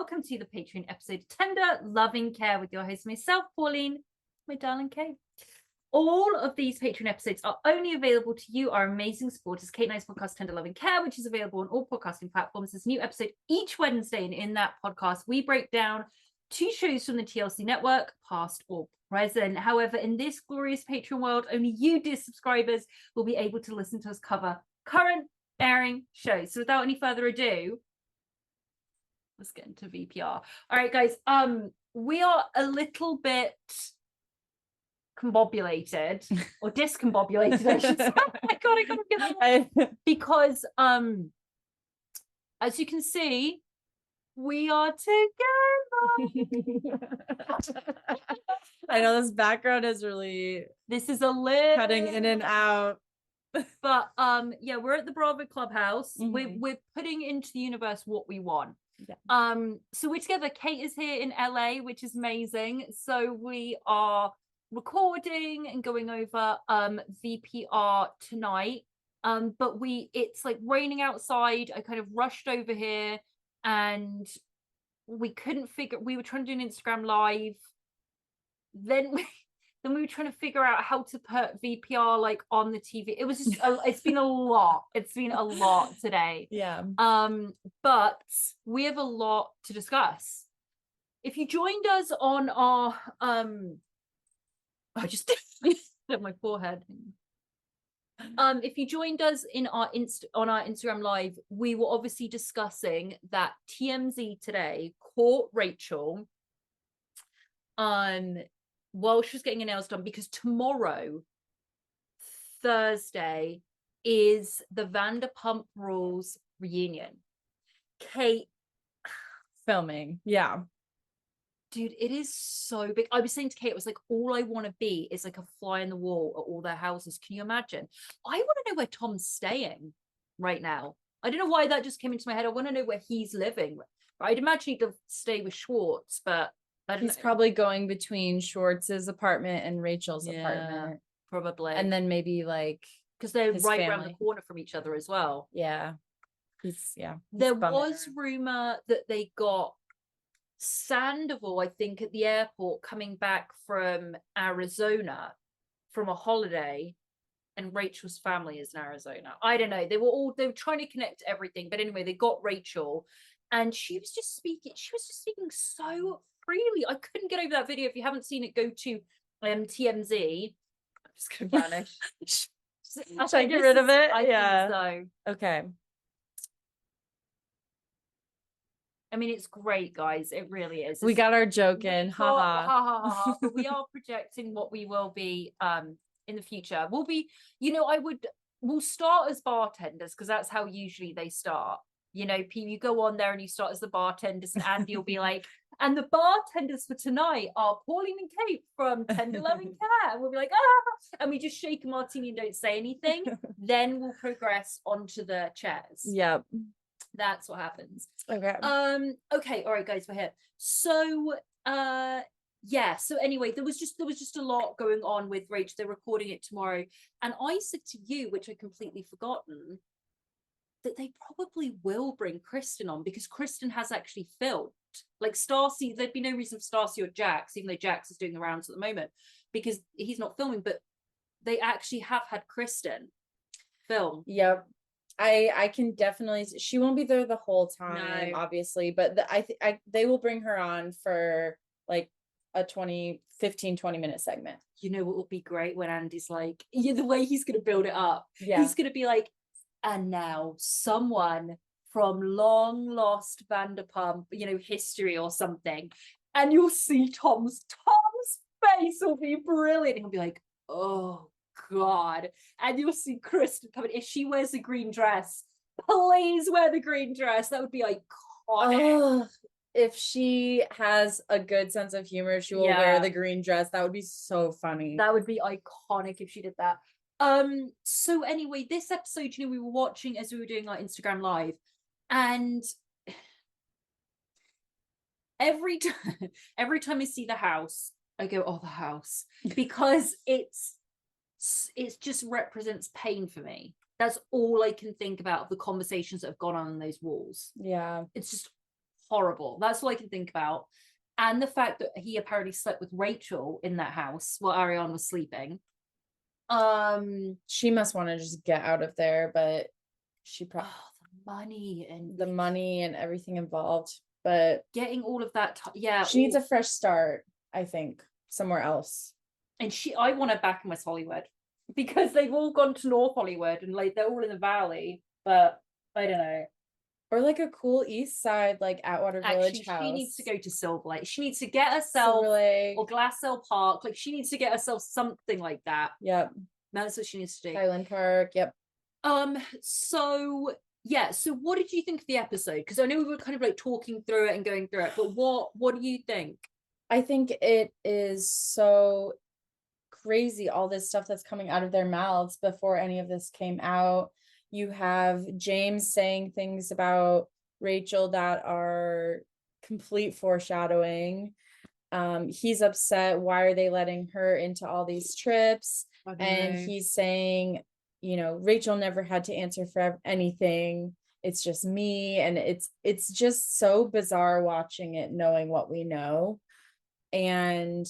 welcome to the Patreon episode Tender Loving Care with your host, myself, Pauline, my darling Kate. All of these Patreon episodes are only available to you, our amazing supporters. Kate and I's podcast, Tender Loving Care, which is available on all podcasting platforms. There's a new episode each Wednesday, and in that podcast, we break down 2 shows from the TLC network, past or present. However, in this glorious Patreon world, only you, dear subscribers, will be able to listen to us cover current airing shows. So without any further ado, let's get into VPR. All right, guys, we are a little bit combobulated or discombobulated, I should say. I gotta get that right. Because as you can see, we are together. I know this background is really This is a little cutting in and out. But yeah, we're at the Bravo Clubhouse. We're putting into the universe what we want. Yeah. So we're together. Kate is here in LA, which is amazing. So we are recording and going over VPR tonight. But it's like raining outside. I kind of rushed over here and we were trying to do an Instagram live. Then we were trying to figure out how to put VPR like on the TV. It was just it's been a lot. It's been a lot today. Yeah. But we have a lot to discuss. If you joined us on our I just hit my forehead. If you joined us in our on our Instagram live, we were obviously discussing that TMZ today caught Rachel while she was getting her nails done, because tomorrow, Thursday, is the Vanderpump Rules reunion. Kate, filming. Yeah. Dude, it is so big. I was saying to Kate, it was like, all I want to be is like a fly in the wall at all their houses. Can you imagine? I want to know where Tom's staying right now. I don't know why that just came into my head. I want to know where he's living. I'd imagine he'd stay with Schwartz, but he's probably going between Schwartz's apartment and Rachel's apartment. Probably. And then maybe like, because they're right around the corner from each other as well. Yeah. There was rumor that they got Sandoval, I think, at the airport coming back from Arizona from a holiday, and Rachel's family is in Arizona. I don't know. They were trying to connect everything. But anyway, they got Rachel and she was just speaking so freely. I couldn't get over that video. If you haven't seen it, go to TMZ. I'm just gonna vanish. Should I get rid of it? I think so. Okay. I mean, it's great, guys. It really is. We got our joke in. Ha ha. But we are projecting what we will be in the future. We'll be, we'll start as bartenders, because that's how usually they start. You go on there and you start as the bartenders, and Andy will be like, and the bartenders for tonight are Pauline and Kate from Tender Loving Care. And we'll be like, ah, and we just shake a martini and don't say anything. Then we'll progress onto the chairs. Yep. That's what happens. Okay. Okay, all right, guys, we're here. So yeah, so anyway, there was just a lot going on with Rach. They're recording it tomorrow. And I said to you, which I'd completely forgotten, that they probably will bring Kristen on, because Kristen has actually filmed. Like Stacy, there'd be no reason for Stacy or Jax, even though Jax is doing the rounds at the moment, because he's not filming, but they actually have had Kristen film. Yep. I can definitely, she won't be there the whole time, obviously, but they will bring her on for like a 20 minute segment. You know what would be great? When Andy's like, the way he's going to build it up. Yeah. He's going to be like, and now someone from long lost Vanderpump, history or something. And you'll see Tom's face will be brilliant. He'll be like, oh God. And you'll see Kristen coming. If she wears a green dress, please wear the green dress. That would be iconic. If she has a good sense of humor, she will wear the green dress. That would be so funny. That would be iconic if she did that. So anyway, this episode, we were watching as we were doing our Instagram live, and every time I see the house, I go, oh, the house, because it's just represents pain for me. That's all I can think about of the conversations that have gone on in those walls. Yeah. It's just horrible. That's all I can think about. And the fact that he apparently slept with Rachel in that house while Ariana was sleeping. She must want to just get out of there, but she probably the money and everything involved. But getting all of that, she needs a fresh start, I think, somewhere else. And I want her back in West Hollywood because they've all gone to North Hollywood and like they're all in the valley. But I don't know. Or like a cool East Side, like Atwater Village house. She needs to go to Silver Lake. She needs to get herself, or Glassell Park. Like she needs to get herself something like that. Yep. That's what she needs to do. Highland Park. Yep. So yeah. So what did you think of the episode? Because I know we were kind of like talking through it and going through it, but what do you think? I think it is so crazy, all this stuff that's coming out of their mouths before any of this came out. You have James saying things about Rachel that are complete foreshadowing. He's upset. Why are they letting her into all these trips? And he's saying, you know, Rachel never had to answer for anything. It's just me. And it's just so bizarre watching it, knowing what we know. And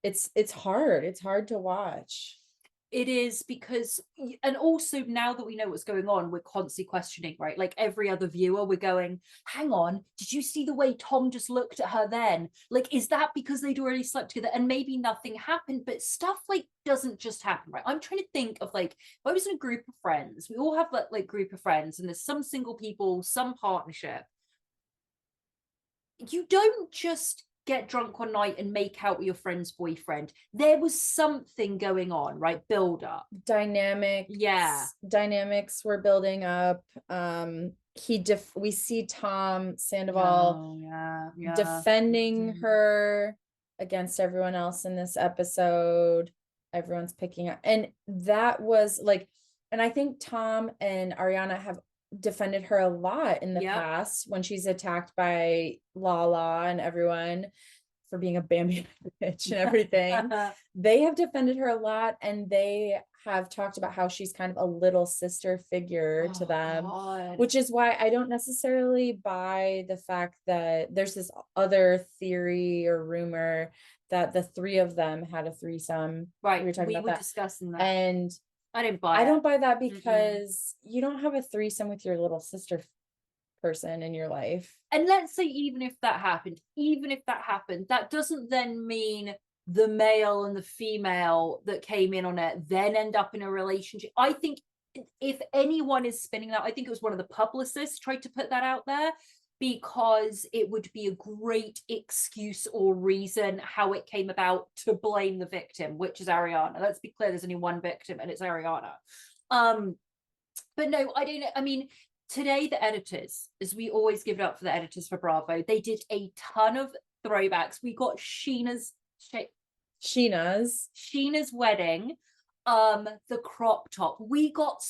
it's hard to watch. It is, because, and also now that we know what's going on, we're constantly questioning, right? Like every other viewer, we're going, hang on, did you see the way Tom just looked at her then? Like, is that because they'd already slept together and maybe nothing happened? But stuff like doesn't just happen, right? I'm trying to think of like, if I was in a group of friends, we all have that like group of friends, and there's some single people, some partnership. You don't just get drunk one night and make out with your friend's boyfriend. There was something going on, right? Build up. Dynamics were building up. We see Tom Sandoval defending her against everyone else in this episode. Everyone's picking up, and that was like, and I think Tom and Ariana have defended her a lot in the past when she's attacked by Lala and everyone for being a Bambi bitch and everything. They have defended her a lot, and they have talked about how she's kind of a little sister figure to them, which is why I don't necessarily buy the fact that there's this other theory or rumor that the three of them had a threesome. Right. We were discussing that. And I don't buy that because you don't have a threesome with your little sister person in your life. And let's say even if that happened, that doesn't then mean the male and the female that came in on it then end up in a relationship. I think if anyone is spinning that, I think it was one of the publicists tried to put that out there, because it would be a great excuse or reason how it came about to blame the victim, which is Ariana. Let's be clear, there's only one victim, and it's Ariana. But no, I don't know. I mean, today the editors, as we always give it up for the editors for Bravo, they did a ton of throwbacks. We got Scheana's wedding, the crop top. We got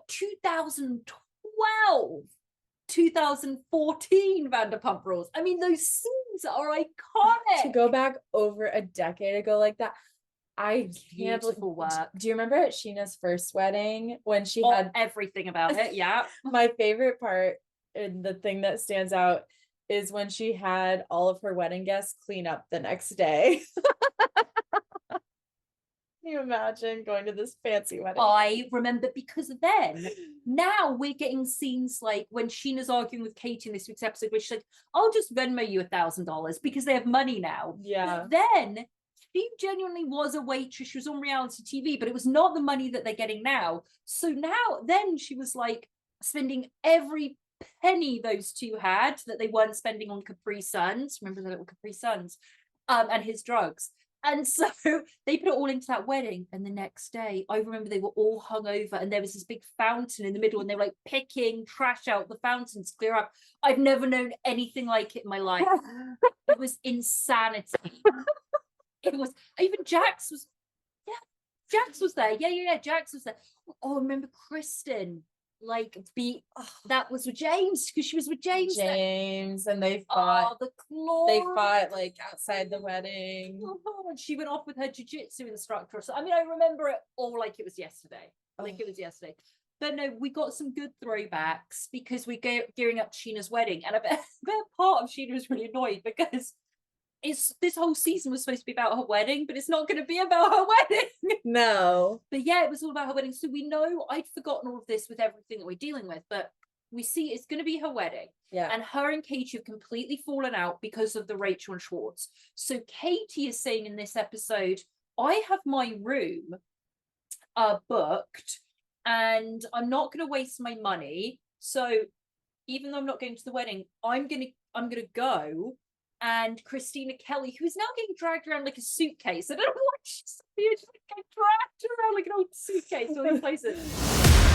2012. 2014 Vanderpump Rules. I mean, those scenes are iconic. To go back over a decade ago like that, I can't believe. Work. Do you remember at Scheana's first wedding when she had everything about it? Yeah. My favorite part, and the thing that stands out, is when she had all of her wedding guests clean up the next day. Can you imagine going to this fancy wedding? I remember, because then now we're getting scenes like when Scheana's arguing with Kate in this week's episode, where she's like, I'll just Venmo you $1,000 because they have money now. Yeah. But then she genuinely was a waitress. She was on reality TV, but it was not the money that they're getting now. So then she was like spending every penny those two had that they weren't spending on Capri Suns. Remember the little Capri Suns? And his drugs. And so they put it all into that wedding. And the next day, I remember they were all hungover, and there was this big fountain in the middle, and they were like picking trash out the fountain to clear up. I've never known anything like it in my life. It was insanity. It was, even Jax was there. Yeah. Jax was there. Oh, I remember Kristen. That was with James, because she was with James, and they fought. The glory. They fought like outside the wedding. And she went off with her jiu-jitsu instructor. So I mean, I remember it all like it was yesterday. But no, we got some good throwbacks because we're gearing up to Scheana's wedding. And I bet part of Scheana was really annoyed because this whole season was supposed to be about her wedding, but it's not going to be about her wedding. No. But yeah, it was all about her wedding. So we know I'd forgotten all of this with everything that we're dealing with, but we see it's going to be her wedding. Yeah. And her and Katie have completely fallen out because of the Rachel and Schwartz. So Katie is saying in this episode, I have my room booked and I'm not going to waste my money. So even though I'm not going to the wedding, I'm going to go. And Christina Kelly, who is now getting dragged around like a suitcase. I don't know why she's just getting dragged around like an old suitcase to all these places.